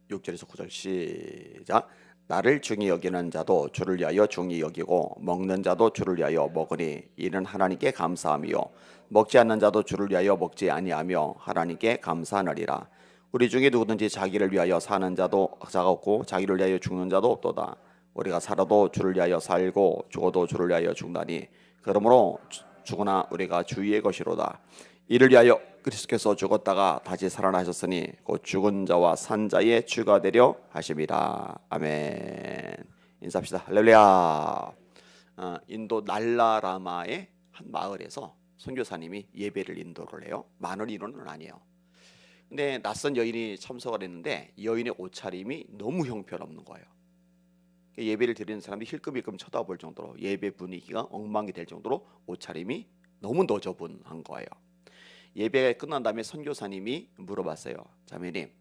6절에서 9절 시작. 나를 중히 여기는 자도 주를 위하여 중히 여기고 먹는 자도 주를 위하여 먹으니 이는 하나님께 감사함이요 먹지 않는 자도 주를 위하여 먹지 아니하며 하나님께 감사하느니라. 우리 중에 누구든지 자기를 위하여 사는 자도 자가 없고 자기를 위하여 죽는 자도 없도다. 우리가 살아도 주를 위하여 살고 죽어도 주를 위하여 죽나니 그러므로 죽으나 우리가 주의 것이로다. 이를 위하여 그리스도께서 죽었다가 다시 살아나셨으니 곧 죽은 자와 산 자의 주가 되려 하심이라. 아멘. 인사합시다. 할렐루야. 인도 날라라마의 한 마을에서 선교사님이 예배를 인도를 해요. 많은 인원은 아니에요. 근데 낯선 여인이 참석을 했는데 여인의 옷차림이 너무 형편없는 거예요. 예배를 드리는 사람들이 힐끔힐끔 쳐다볼 정도로 예배 분위기가 엉망이 될 정도로 옷차림이 너무 너저분한 거예요. 예배가 끝난 다음에 선교사님이 물어봤어요. 자매님,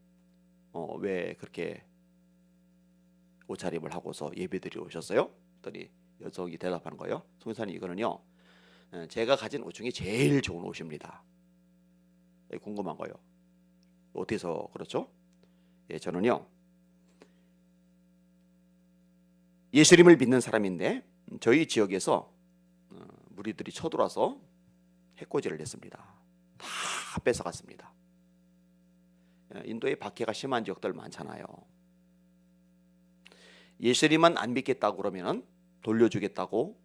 왜 그렇게 옷차림을 하고서 예배드리러 오셨어요? 그랬더니 여성이 대답하는 거예요. 선교사님, 이거는요, 제가 가진 옷 중에 제일 좋은 옷입니다. 궁금한 거예요. 어디서 그렇죠? 저는요, 예수님을 믿는 사람인데 저희 지역에서 무리들이 쳐들어와서 해코지를 했습니다. 다 뺏어갔습니다. 인도에 박해가 심한 지역들 많잖아요. 예수님만 안 믿겠다고 그러면 돌려주겠다고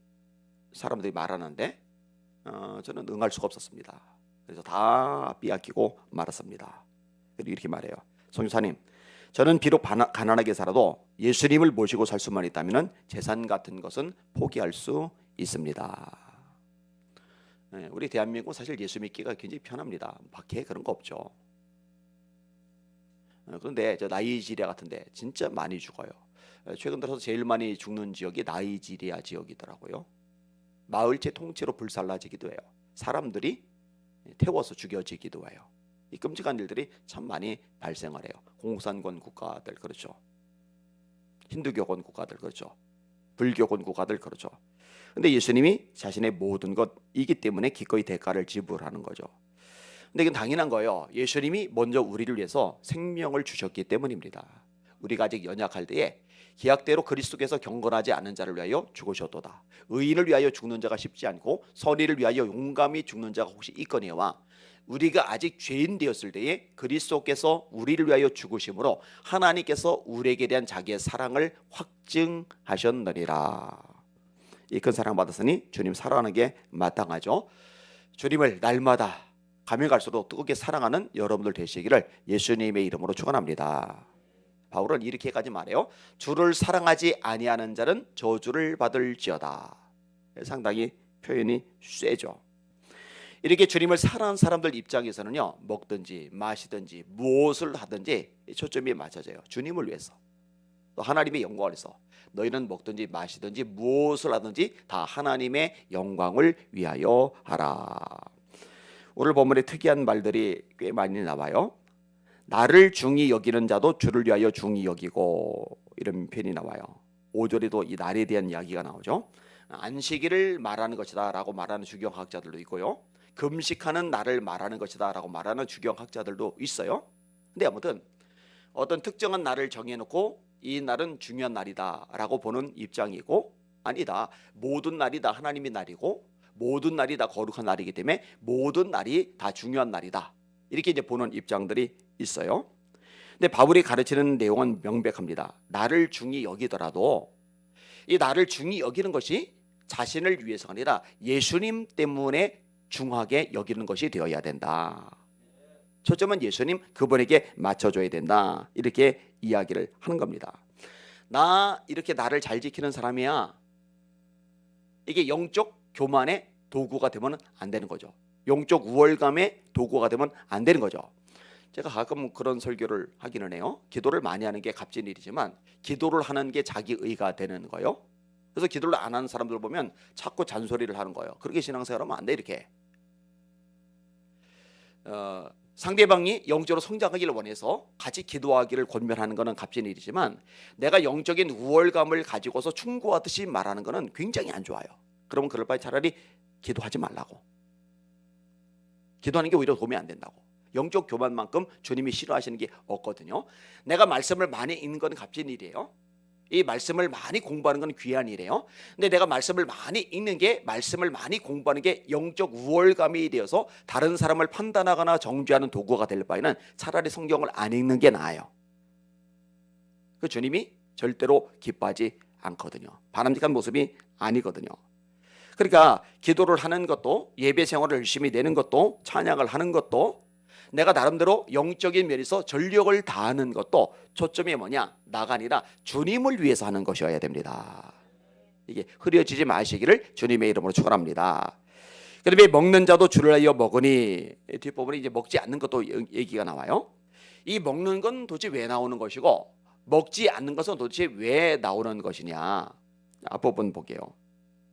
사람들이 말하는데 저는 응할 수가 없었습니다. 그래서 다 빼앗기고 말았습니다. 그리고 이렇게 말해요. 선교사님, 저는 비록 가난하게 살아도 예수님을 모시고 살 수만 있다면 재산 같은 것은 포기할 수 있습니다. 우리 대한민국은 사실 예수 믿기가 굉장히 편합니다. 밖에 그런 거 없죠. 그런데 저 나이지리아 같은데 진짜 많이 죽어요. 최근 들어서 제일 많이 죽는 지역이 나이지리아 지역이더라고요. 마을제 통째로 불살라지기도 해요. 사람들이 태워서 죽여지기도 해요. 이 끔찍한 일들이 참 많이 발생을 해요. 공산권 국가들 그렇죠. 힌두교권 국가들 그렇죠. 불교권 국가들 그렇죠. 근데 예수님이 자신의 모든 것이기 때문에 기꺼이 대가를 지불하는 거죠. 근데 이건 당연한 거예요. 예수님이 먼저 우리를 위해서 생명을 주셨기 때문입니다. 우리가 아직 연약할 때에 기약대로 그리스도께서 경건하지 않은 자를 위하여 죽으셨도다. 의인을 위하여 죽는 자가 쉽지 않고 선의를 위하여 용감히 죽는 자가 혹시 있거니와 우리가 아직 죄인 되었을 때에 그리스도께서 우리를 위하여 죽으심으로 하나님께서 우리에게 대한 자기의 사랑을 확증하셨느니라. 이 큰 사랑 받았으니 주님 사랑하는 게 마땅하죠. 주님을 날마다 가면 갈수록 뜨겁게 사랑하는 여러분들 되시기를 예수님의 이름으로 축원합니다. 바울은 이렇게까지 말해요. 주를 사랑하지 아니하는 자는 저주를 받을지어다. 상당히 표현이 세죠. 이렇게 주님을 사랑하는 사람들 입장에서는요, 먹든지 마시든지 무엇을 하든지 초점이 맞춰져요. 주님을 위해서, 또 하나님의 영광을 위해서. 너희는 먹든지 마시든지 무엇을 하든지 다 하나님의 영광을 위하여 하라. 오늘 본문에 특이한 말들이 꽤 많이 나와요. 나를 중히 여기는 자도 주를 위하여 중히 여기고, 이런 표현이 나와요. 5절에도 이 날에 대한 이야기가 나오죠. 안식일을 말하는 것이다 라고 말하는 주경학자들도 있고요, 금식하는 날을 말하는 것이다 라고 말하는 주경학자들도 있어요. 근데 아무튼 어떤 특정한 날을 정해놓고 이 날은 중요한 날이다 라고 보는 입장이고, 아니다, 모든 날이 다 하나님의 날이고 모든 날이 다 거룩한 날이기 때문에 모든 날이 다 중요한 날이다, 이렇게 이제 보는 입장들이 있어요. 근데 바울이 가르치는 내용은 명백합니다. 나를 중히 여기더라도 이 나를 중히 여기는 것이 자신을 위해서가 아니라 예수님 때문에 중하게 여기는 것이 되어야 된다. 초점은 예수님, 그분에게 맞춰줘야 된다, 이렇게 이야기를 하는 겁니다. 나 이렇게 나를 잘 지키는 사람이야, 이게 영적 교만의 도구가 되면 안 되는 거죠. 영적 우월감의 도구가 되면 안 되는 거죠. 제가 가끔 그런 설교를 하기는 해요. 기도를 많이 하는 게 값진 일이지만 기도를 하는 게 자기 의가 되는 거예요. 그래서 기도를 안 하는 사람들 보면 자꾸 잔소리를 하는 거예요. 그렇게 신앙생활하면 안 돼. 이렇게 상대방이 영적으로 성장하기를 원해서 같이 기도하기를 권면하는 것은 값진 일이지만 내가 영적인 우월감을 가지고서 충고하듯이 말하는 것은 굉장히 안 좋아요. 그러면 그럴 바에 차라리 기도하지 말라고, 기도하는 게 오히려 도움이 안 된다고. 영적 교만만큼 주님이 싫어하시는 게 없거든요. 내가 말씀을 많이 읽는 건 값진 일이에요. 이 말씀을 많이 공부하는 건 귀한 일이에요. 근데 내가 말씀을 많이 읽는 게, 말씀을 많이 공부하는 게 영적 우월감이 되어서 다른 사람을 판단하거나 정죄하는 도구가 될 바에는 차라리 성경을 안 읽는 게 나아요. 그 주님이 절대로 기뻐하지 않거든요. 바람직한 모습이 아니거든요. 그러니까 기도를 하는 것도, 예배 생활을 열심히 내는 것도, 찬양을 하는 것도, 내가 나름대로 영적인 면에서 전력을 다하는 것도 초점이 뭐냐? 나가 아니라 주님을 위해서 하는 것이어야 됩니다. 이게 흐려지지 마시기를 주님의 이름으로 축원합니다. 그다음에 먹는 자도 주를 하여 먹으니, 뒷부분에 이제 먹지 않는 것도 얘기가 나와요. 이 먹는 건 도대체 왜 나오는 것이고, 먹지 않는 것은 도대체 왜 나오는 것이냐? 앞부분 볼게요.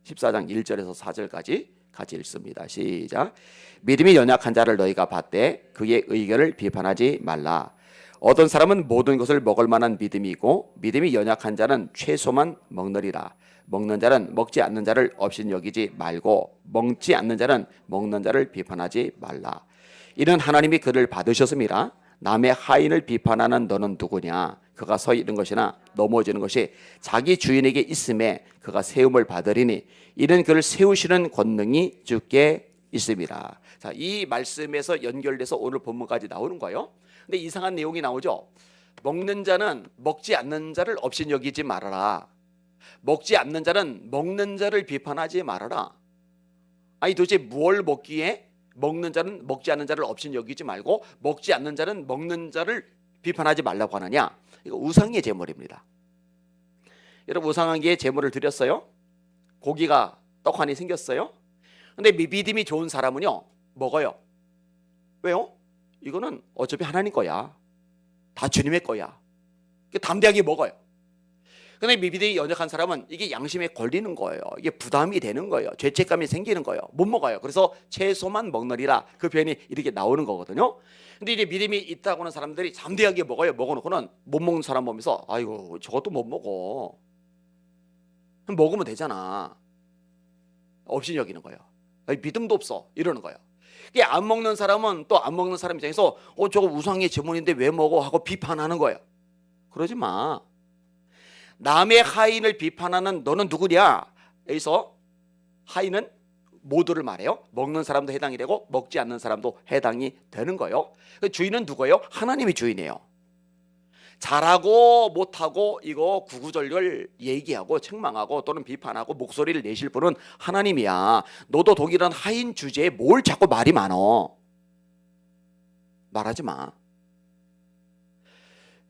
14장 1절에서 4절까지 같이 읽습니다. 시작. 믿음이 연약한 자를 너희가 봤되 그의 의견을 비판하지 말라. 어떤 사람은 모든 것을 먹을 만한 믿음이 있고 믿음이 연약한 자는 채소만 먹느리라. 먹는 자는 먹지 않는 자를 없인 여기지 말고 먹지 않는 자는 먹는 자를 비판하지 말라. 이는 하나님이 그를 받으셨음이라. 남의 하인을 비판하는 너는 누구냐? 그가 서 있는 것이나 넘어지는 것이 자기 주인에게 있음에 그가 세움을 받으리니 이는 그를 세우시는 권능이 주께 있음이라. 자, 이 말씀에서 연결돼서 오늘 본문까지 나오는 거예요. 근데 이상한 내용이 나오죠. 먹는 자는 먹지 않는 자를 없인 여기지 말아라. 먹지 않는 자는 먹는 자를 비판하지 말아라. 아니 도대체 무엇을 먹기에 먹는 자는 먹지 않는 자를 없인 여기지 말고 먹지 않는 자는 먹는 자를 비판하지 말라고 하느냐? 이거 우상의 제물입니다. 여러분, 우상의 제물을 드렸어요. 고기가 떡하니 생겼어요. 근데 믿음이 좋은 사람은요 먹어요. 왜요? 이거는 어차피 하나님 거야. 다 주님의 거야. 담대하게 먹어요. 근데 믿음이 연약한 사람은 이게 양심에 걸리는 거예요. 이게 부담이 되는 거예요. 죄책감이 생기는 거예요. 못 먹어요. 그래서 채소만 먹느리라, 그 표현이 이렇게 나오는 거거든요. 근데 이제 믿음이 있다고 하는 사람들이 담대하게 먹어요. 먹어놓고는 못 먹는 사람 보면서 아이고 저것도 못 먹어. 먹으면 되잖아. 없이 여기는 거예요. 믿음도 없어. 이러는 거예요. 이게 안 먹는 사람은 또 안 먹는 사람 입장에서 저거 우상의 제물인데 왜 먹어? 하고 비판하는 거예요. 그러지 마. 남의 하인을 비판하는 너는 누구냐? 여기서 하인은 모두를 말해요. 먹는 사람도 해당이 되고 먹지 않는 사람도 해당이 되는 거예요. 주인은 누구예요? 하나님이 주인이에요. 잘하고 못하고 이거 구구절절 얘기하고 책망하고 또는 비판하고 목소리를 내실 분은 하나님이야. 너도 독일은 하인 주제에 뭘 자꾸 말이 많어. 말하지 마.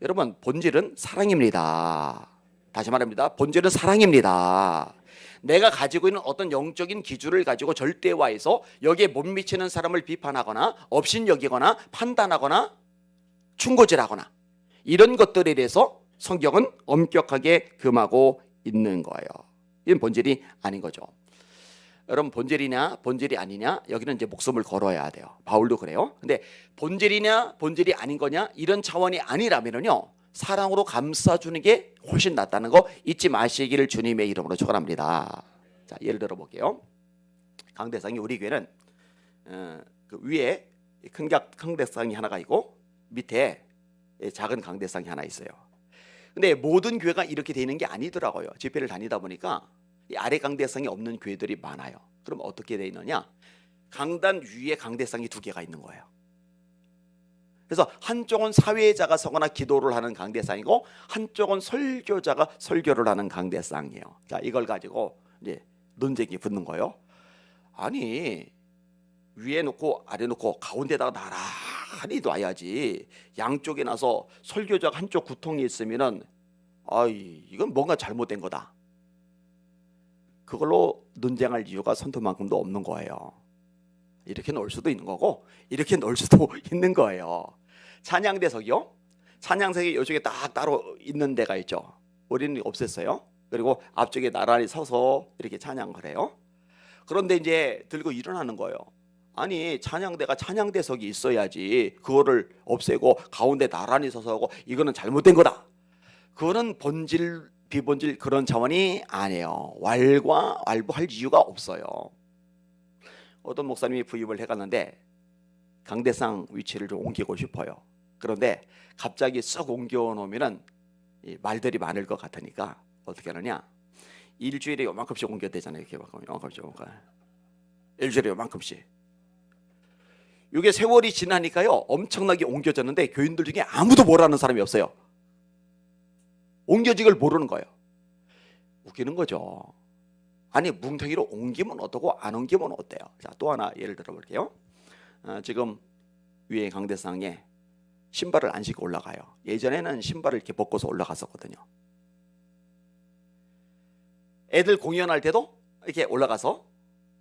여러분, 본질은 사랑입니다. 다시 말합니다. 본질은 사랑입니다. 내가 가지고 있는 어떤 영적인 기준을 가지고 절대화해서 여기에 못 미치는 사람을 비판하거나 업신여기거나 판단하거나 충고질하거나 이런 것들에 대해서 성경은 엄격하게 금하고 있는 거예요. 이건 본질이 아닌 거죠. 여러분, 본질이냐 본질이 아니냐, 여기는 이제 목숨을 걸어야 돼요. 바울도 그래요. 근데 본질이냐 본질이 아닌 거냐, 이런 차원이 아니라면요 사랑으로 감싸주는 게 훨씬 낫다는 거 잊지 마시기를 주님의 이름으로 축원합니다. 자, 예를 들어 볼게요. 강대상이, 우리 교회는 그 위에 큰 강대상이 하나가 있고 밑에 작은 강대상이 하나 있어요. 근데 모든 교회가 이렇게 되는 게 아니더라고요. 집회를 다니다 보니까 이 아래 강대상이 없는 교회들이 많아요. 그럼 어떻게 돼 있느냐? 강단 위에 강대상이 두 개가 있는 거예요. 그래서 한쪽은 사회자가 서거나 기도를 하는 강대상이고 한쪽은 설교자가 설교를 하는 강대상이에요. 자, 이걸 가지고 이제 논쟁이 붙는 거예요. 아니, 위에 놓고 아래 놓고 가운데다가 나란히 놔야지. 양쪽에 나서 설교자가 한쪽 구통이 있으면은 이건 뭔가 잘못된 거다. 그걸로 논쟁할 이유가 선토만큼도 없는 거예요. 이렇게 놓을 수도 있는 거고 이렇게 놓을 수도 있는 거예요. 찬양대석이요. 찬양석이 이쪽에 딱 따로 있는 데가 있죠. 우리는 없앴어요. 그리고 앞쪽에 나란히 서서 이렇게 찬양을 해요. 그런데 이제 들고 일어나는 거예요. 아니, 찬양대가 찬양대석이 있어야지. 그거를 없애고 가운데 나란히 서서 하고 이거는 잘못된 거다. 그거는 본질 비본질 그런 차원이 아니에요. 왈부할 이유가 없어요. 어떤 목사님이 부임을 해갔는데 강대상 위치를 좀 옮기고 싶어요. 그런데 갑자기 쏙 옮겨 놓으면은 이 말들이 많을 것 같으니까 어떻게 하느냐? 일주일에 요만큼씩 옮겨야 되잖아요. 이렇게 요만큼씩 일주일에 요만큼씩. 이게 세월이 지나니까요 엄청나게 옮겨졌는데 교인들 중에 아무도 뭐라는 사람이 없어요. 옮겨진 걸 모르는 거예요. 웃기는 거죠. 아니 뭉텅이로 옮기면 어떠고 안 옮기면 어때요? 자, 또 하나 예를 들어볼게요. 지금 위에 강대상에 신발을 안 신고 올라가요. 예전에는 신발을 이렇게 벗고서 올라갔었거든요. 애들 공연할 때도 이렇게 올라가서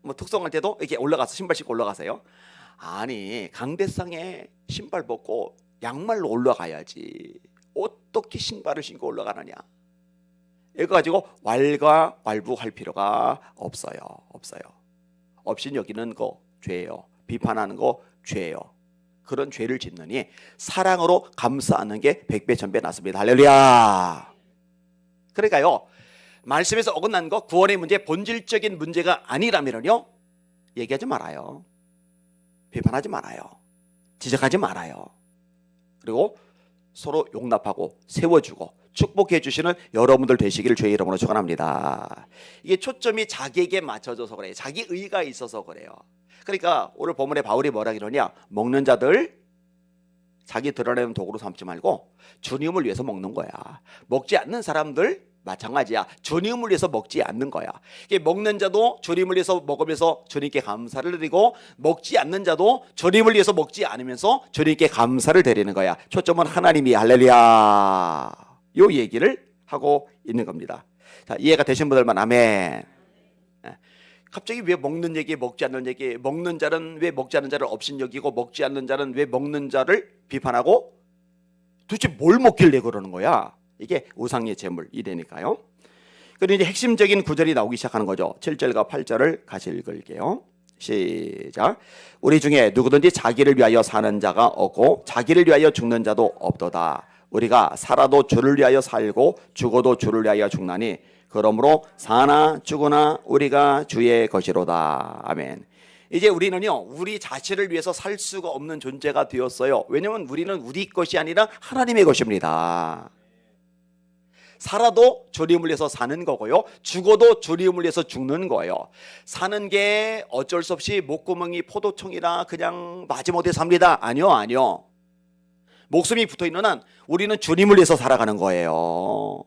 뭐 특송할 때도 이렇게 올라가서 신발 신고 올라가세요. 아니 강대상에 신발 벗고 양말로 올라가야지 어떻게 신발을 신고 올라가느냐. 이거 가지고 왈가왈부할 필요가 없어요. 없인 여기는 거 죄예요. 비판하는 거 죄예요. 그런 죄를 짓느니 사랑으로 감싸는 게 백배 천배 낫습니다. 할렐루야. 그러니까요 말씀에서 어긋난 거 구원의 문제 본질적인 문제가 아니라면요 얘기하지 말아요. 비판하지 말아요. 지적하지 말아요. 그리고 서로 용납하고 세워주고 축복해 주시는 여러분들 되시기를 주의 이름으로 축원합니다. 이게 초점이 자기에게 맞춰져서 그래요. 자기 의가 있어서 그래요. 그러니까 오늘 본문에 바울이 뭐라 그러냐, 먹는 자들 자기 드러내는 도구로 삼지 말고 주님을 위해서 먹는 거야. 먹지 않는 사람들 마찬가지야. 주님을 위해서 먹지 않는 거야. 먹는 자도 주님을 위해서 먹으면서 주님께 감사를 드리고, 먹지 않는 자도 주님을 위해서 먹지 않으면서 주님께 감사를 드리는 거야. 초점은 하나님이. 할렐루야. 요 얘기를 하고 있는 겁니다. 자, 이해가 되신 분들만 아멘. 갑자기 왜 먹는 얘기, 먹지 않는 얘기, 먹는 자는 왜 먹지 않는 자를 업신 여기고 먹지 않는 자는 왜 먹는 자를 비판하고, 도대체 뭘 먹길래 그러는 거야? 이게 우상의 제물 이래니까요. 그리고 이제 핵심적인 구절이 나오기 시작하는 거죠. 7절과 8절을 같이 읽을게요. 시작. 우리 중에 누구든지 자기를 위하여 사는 자가 없고 자기를 위하여 죽는 자도 없도다. 우리가 살아도 주를 위하여 살고 죽어도 주를 위하여 죽나니 그러므로 사나 죽으나 우리가 주의 것이로다. 아멘. 이제 우리는요 우리 자신을 위해서 살 수가 없는 존재가 되었어요. 왜냐하면 우리는 우리 것이 아니라 하나님의 것입니다. 살아도 주님을 위해서 사는 거고요, 죽어도 주님을 위해서 죽는 거예요. 사는 게 어쩔 수 없이 목구멍이 포도청이라 그냥 마지못해 삽니다. 아니요. 목숨이 붙어있는 한 우리는 주님을 위해서 살아가는 거예요.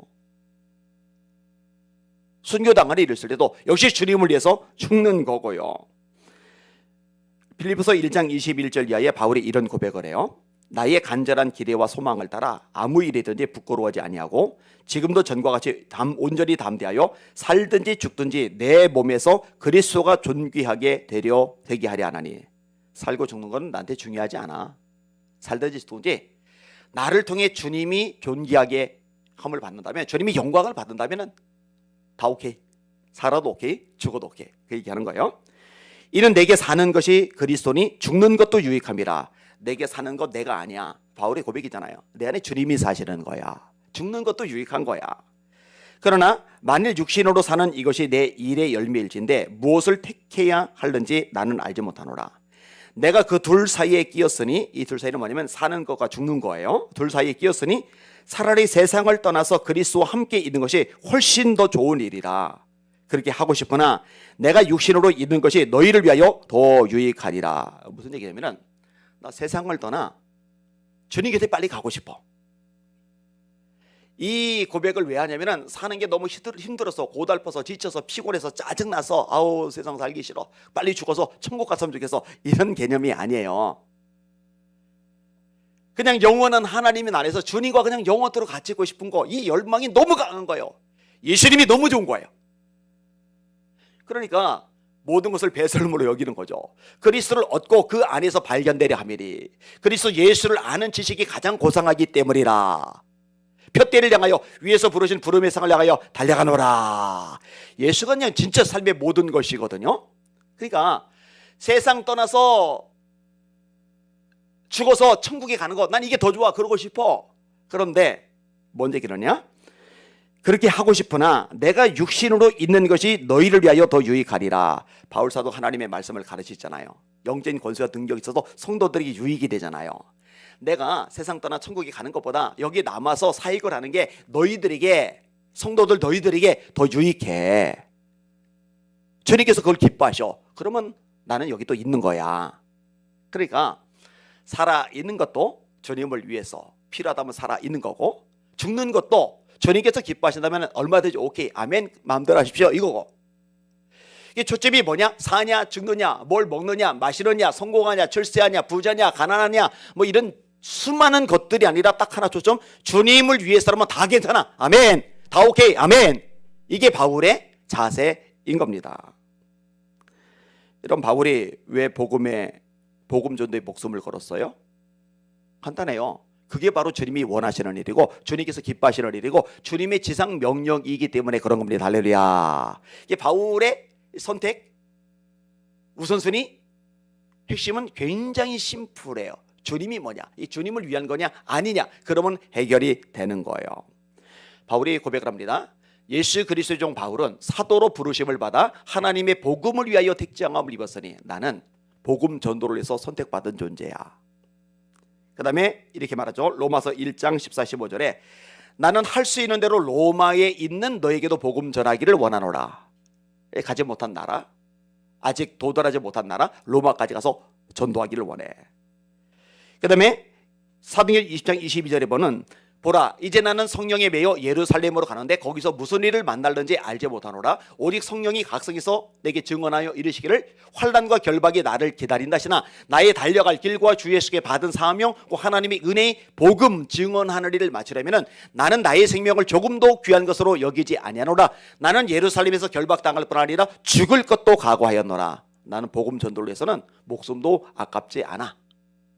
순교당하는 일을 쓸 때도 역시 주님을 위해서 죽는 거고요. 빌립보서 1장 21절 이하에 바울이 이런 고백을 해요. 나의 간절한 기대와 소망을 따라 아무 일이든지 부끄러워하지 아니하고 지금도 전과 같이 온전히 담대하여 살든지 죽든지 내 몸에서 그리스도가 존귀하게 되게 하려 하나니. 살고 죽는 건 나한테 중요하지 않아. 살든지 죽든지 나를 통해 주님이 존귀하게 함을 받는다면, 주님이 영광을 받는다면 다 오케이. 살아도 오케이, 죽어도 오케이. 그 얘기하는 거예요. 이는 내게 사는 것이 그리스도니 죽는 것도 유익함이라. 내게 사는 것 내가 아니야. 바울의 고백이잖아요. 내 안에 주님이 사시는 거야. 죽는 것도 유익한 거야. 그러나 만일 육신으로 사는 이것이 내 일의 열매일진데 무엇을 택해야 할는지 나는 알지 못하노라. 내가 그 둘 사이에 끼었으니, 이 둘 사이는 뭐냐면 사는 것과 죽는 거예요. 둘 사이에 끼었으니 차라리 세상을 떠나서 그리스도와 함께 있는 것이 훨씬 더 좋은 일이라. 그렇게 하고 싶으나 내가 육신으로 있는 것이 너희를 위하여 더 유익하리라. 무슨 얘기냐면은 나 세상을 떠나 주님 곁에 빨리 가고 싶어. 이 고백을 왜 하냐면은 사는 게 너무 힘들어서 고달퍼서 지쳐서 피곤해서 짜증나서 아우 세상 살기 싫어, 빨리 죽어서 천국 갔으면 좋겠어, 이런 개념이 아니에요. 그냥 영원한 하나님 안에서 주님과 그냥 영원토록 같이 있고 싶은 거, 이 열망이 너무 강한 거예요. 예수님이 너무 좋은 거예요. 그러니까 모든 것을 배설물로 여기는 거죠. 그리스도를 얻고 그 안에서 발견되려 함이리. 그리스도 예수를 아는 지식이 가장 고상하기 때문이라. 푯대를 향하여 위에서 부르신 부름의 상을 향하여 달려가노라. 예수가 그냥 진짜 삶의 모든 것이거든요. 그러니까 세상 떠나서 죽어서 천국에 가는 거, 난 이게 더 좋아, 그러고 싶어. 그런데 뭔 얘기느냐? 그렇게 하고 싶으나 내가 육신으로 있는 것이 너희를 위하여 더 유익하리라. 바울사도 하나님의 말씀을 가르치잖아요. 영적인 권세와 능력이 있어서 성도들에게 유익이 되잖아요. 내가 세상 떠나 천국에 가는 것보다 여기 남아서 사역을 하는 게 너희들에게, 성도들 너희들에게 더 유익해. 주님께서 그걸 기뻐하셔. 그러면 나는 여기 또 있는 거야. 그러니까 살아있는 것도 주님을 위해서 필요하다면 살아있는 거고, 죽는 것도 주님께서 기뻐하신다면 얼마든지 오케이, 아멘, 마음대로 하십시오, 이거고. 이게 초점이 뭐냐? 사냐 죽느냐, 뭘 먹느냐 마시느냐, 성공하냐 출세하냐 부자냐 가난하냐, 뭐 이런 수많은 것들이 아니라 딱 하나 초점, 주님을 위해서라면 다 괜찮아, 아멘, 다 오케이, 아멘. 이게 바울의 자세인 겁니다. 이런 바울이 왜 복음 전도에 목숨을 걸었어요? 간단해요. 그게 바로 주님이 원하시는 일이고 주님께서 기뻐하시는 일이고 주님의 지상 명령이기 때문에 그런 겁니다. 할렐루야. 이게 바울의 선택 우선순위 핵심은 굉장히 심플해요. 주님이 뭐냐? 이 주님을 위한 거냐 아니냐? 그러면 해결이 되는 거예요. 바울이 고백을 합니다. 예수 그리스도의 종 바울은 사도로 부르심을 받아 하나님의 복음을 위하여 택정함을 입었으니 나는 복음 전도를 위해서 선택받은 존재야. 그 다음에 이렇게 말하죠. 로마서 1장 14, 15절에 나는 할 수 있는 대로 로마에 있는 너에게도 복음 전하기를 원하노라. 가지 못한 나라, 아직 도달하지 못한 나라 로마까지 가서 전도하기를 원해. 그 다음에 사도행전 20장 22절에 보는 보라 이제 나는 성령에 매여 예루살렘으로 가는데 거기서 무슨 일을 만날는지 알지 못하노라. 오직 성령이 각성해서 내게 증언하여 이르시기를 환난과 결박이 나를 기다린다 하시나 나의 달려갈 길과 주 예수께 받은 사명 곧 하나님의 은혜의 복음 증언하는 일을 마치려면 나는 나의 생명을 조금도 귀한 것으로 여기지 아니하노라. 나는 예루살렘에서 결박당할 뿐 아니라 죽을 것도 각오하였노라. 나는 복음 전도를 위해서는 목숨도 아깝지 않아.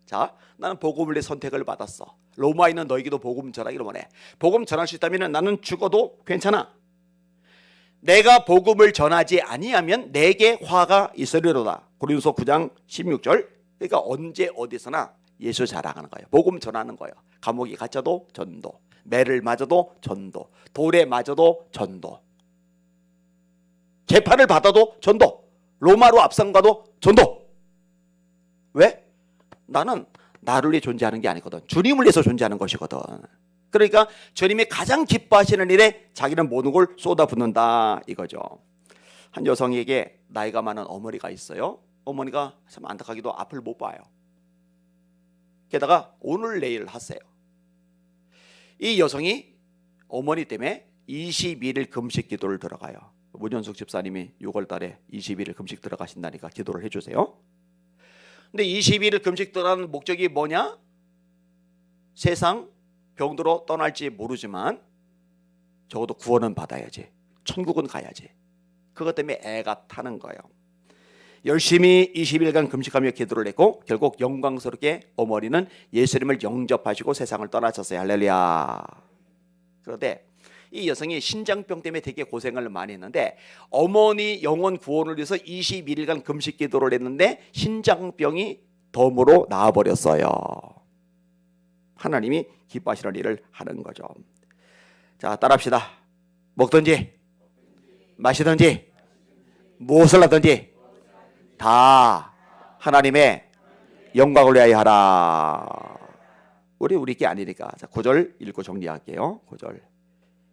자, 나는 복음을 위해 선택을 받았어. 로마에 있는 너에게도 복음 전하기를 원해. 복음 전할 수 있다면 나는 죽어도 괜찮아. 내가 복음을 전하지 아니하면 내게 화가 있으리로다. 고린도서 9장 16절. 그러니까 언제 어디서나 예수 자랑하는 거예요. 복음 전하는 거예요. 감옥에 갇혀도 전도, 매를 맞아도 전도, 돌에 맞아도 전도, 재판을 받아도 전도, 로마로 앞선 가도 전도. 왜? 나는 나를 위해 존재하는 게 아니거든. 주님을 위해서 존재하는 것이거든. 그러니까 주님이 가장 기뻐하시는 일에 자기는 모든 걸 쏟아붓는다 이거죠. 한 여성에게 나이가 많은 어머니가 있어요. 어머니가 참 안타깝게도 앞을 못 봐요. 게다가 오늘 내일 하세요. 이 여성이 어머니 때문에 21일 금식 기도를 들어가요. 문현숙 집사님이 6월 달에 21일 금식 들어가신다니까 기도를 해주세요. 근데 21일 금식 들어가는 목적이 뭐냐? 세상 병들어 떠날지 모르지만 적어도 구원은 받아야지, 천국은 가야지. 그것 때문에 애가 타는 거예요. 열심히 20일간 금식하며 기도를 했고 결국 영광스럽게 어머니는 예수님을 영접하시고 세상을 떠나셨어요. 할렐루야. 그런데 이 여성이 신장병 때문에 되게 고생을 많이 했는데 어머니 영혼 구원을 위해서 21일간 금식 기도를 했는데 신장병이 덤으로 나아버렸어요. 하나님이 기뻐하시는 일을 하는 거죠. 자, 따라합시다. 먹든지 마시든지 무엇을 하든지 다 하나님의 영광을 위하여 하라. 우리 게 아니니까. 자, 9절 읽고 정리할게요. 9절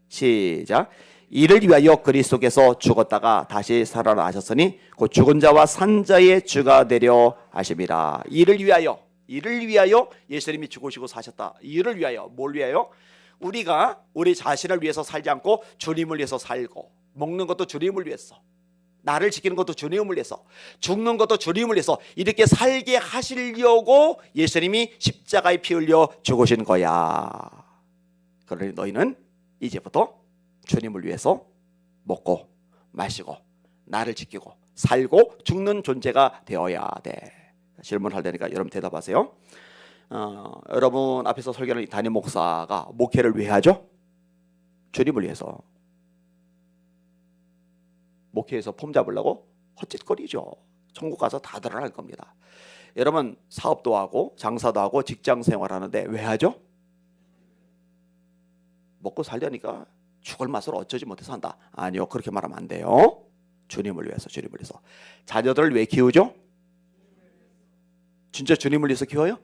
시작. 이를 위하여 그리스도께서 죽었다가 다시 살아나셨으니 곧 죽은 자와 산 자의 주가 되려 하심이라. 이를 위하여 예수님이 죽으시고 사셨다. 이를 위하여. 뭘 위하여? 우리가 우리 자신을 위해서 살지 않고 주님을 위해서 살고, 먹는 것도 주님을 위해서, 나를 지키는 것도 주님을 위해서, 죽는 것도 주님을 위해서 이렇게 살게 하시려고 예수님이 십자가에 피 흘려 죽으신 거야. 그러니 너희는 이제부터 주님을 위해서 먹고 마시고 나를 지키고 살고 죽는 존재가 되어야 돼. 질문할 테니까 여러분 대답하세요. 여러분 앞에서 설교하는 담임 목사가 목회를 왜 하죠? 주님을 위해서. 목회에서 폼 잡으려고 헛짓거리죠. 천국 가서 다 드러날 겁니다. 여러분 사업도 하고 장사도 하고 직장 생활하는데 왜 하죠? 먹고 살려니까 죽을 맛을 어쩌지 못해서 한다. 아니요, 그렇게 말하면 안 돼요. 주님을 위해서, 주님을 위해서. 자녀들을 왜 키우죠? 진짜 주님을 위해서 키워요?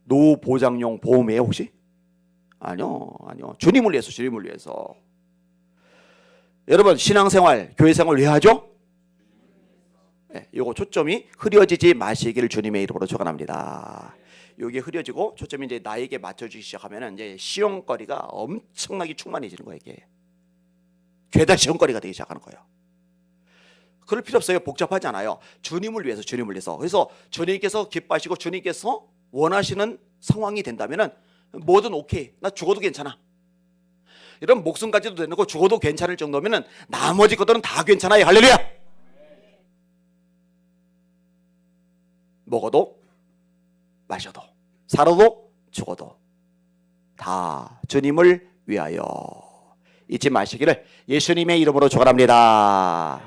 노후 보장용 보험이에요 혹시? 아니요. 주님을 위해서, 주님을 위해서. 여러분 신앙생활, 교회생활 왜 하죠? 네, 요거 초점이 흐려지지 마시기를 주님의 이름으로 축원합니다. 요게 흐려지고 초점이 이제 나에게 맞춰주기 시작하면은 이제 시험거리가 엄청나게 충만해지는 거예요. 이게 죄다 시험거리가 되기 시작하는 거예요. 그럴 필요 없어요. 복잡하지 않아요. 주님을 위해서, 주님을 위해서. 그래서 주님께서 기뻐하시고 주님께서 원하시는 상황이 된다면은 뭐든 오케이. 나 죽어도 괜찮아. 이런 목숨까지도 되는 거 죽어도 괜찮을 정도면은 나머지 것들은 다 괜찮아요. 할렐루야. 먹어도 마셔도 살아도 죽어도 다 주님을 위하여 잊지 마시기를 예수님의 이름으로 축원합니다.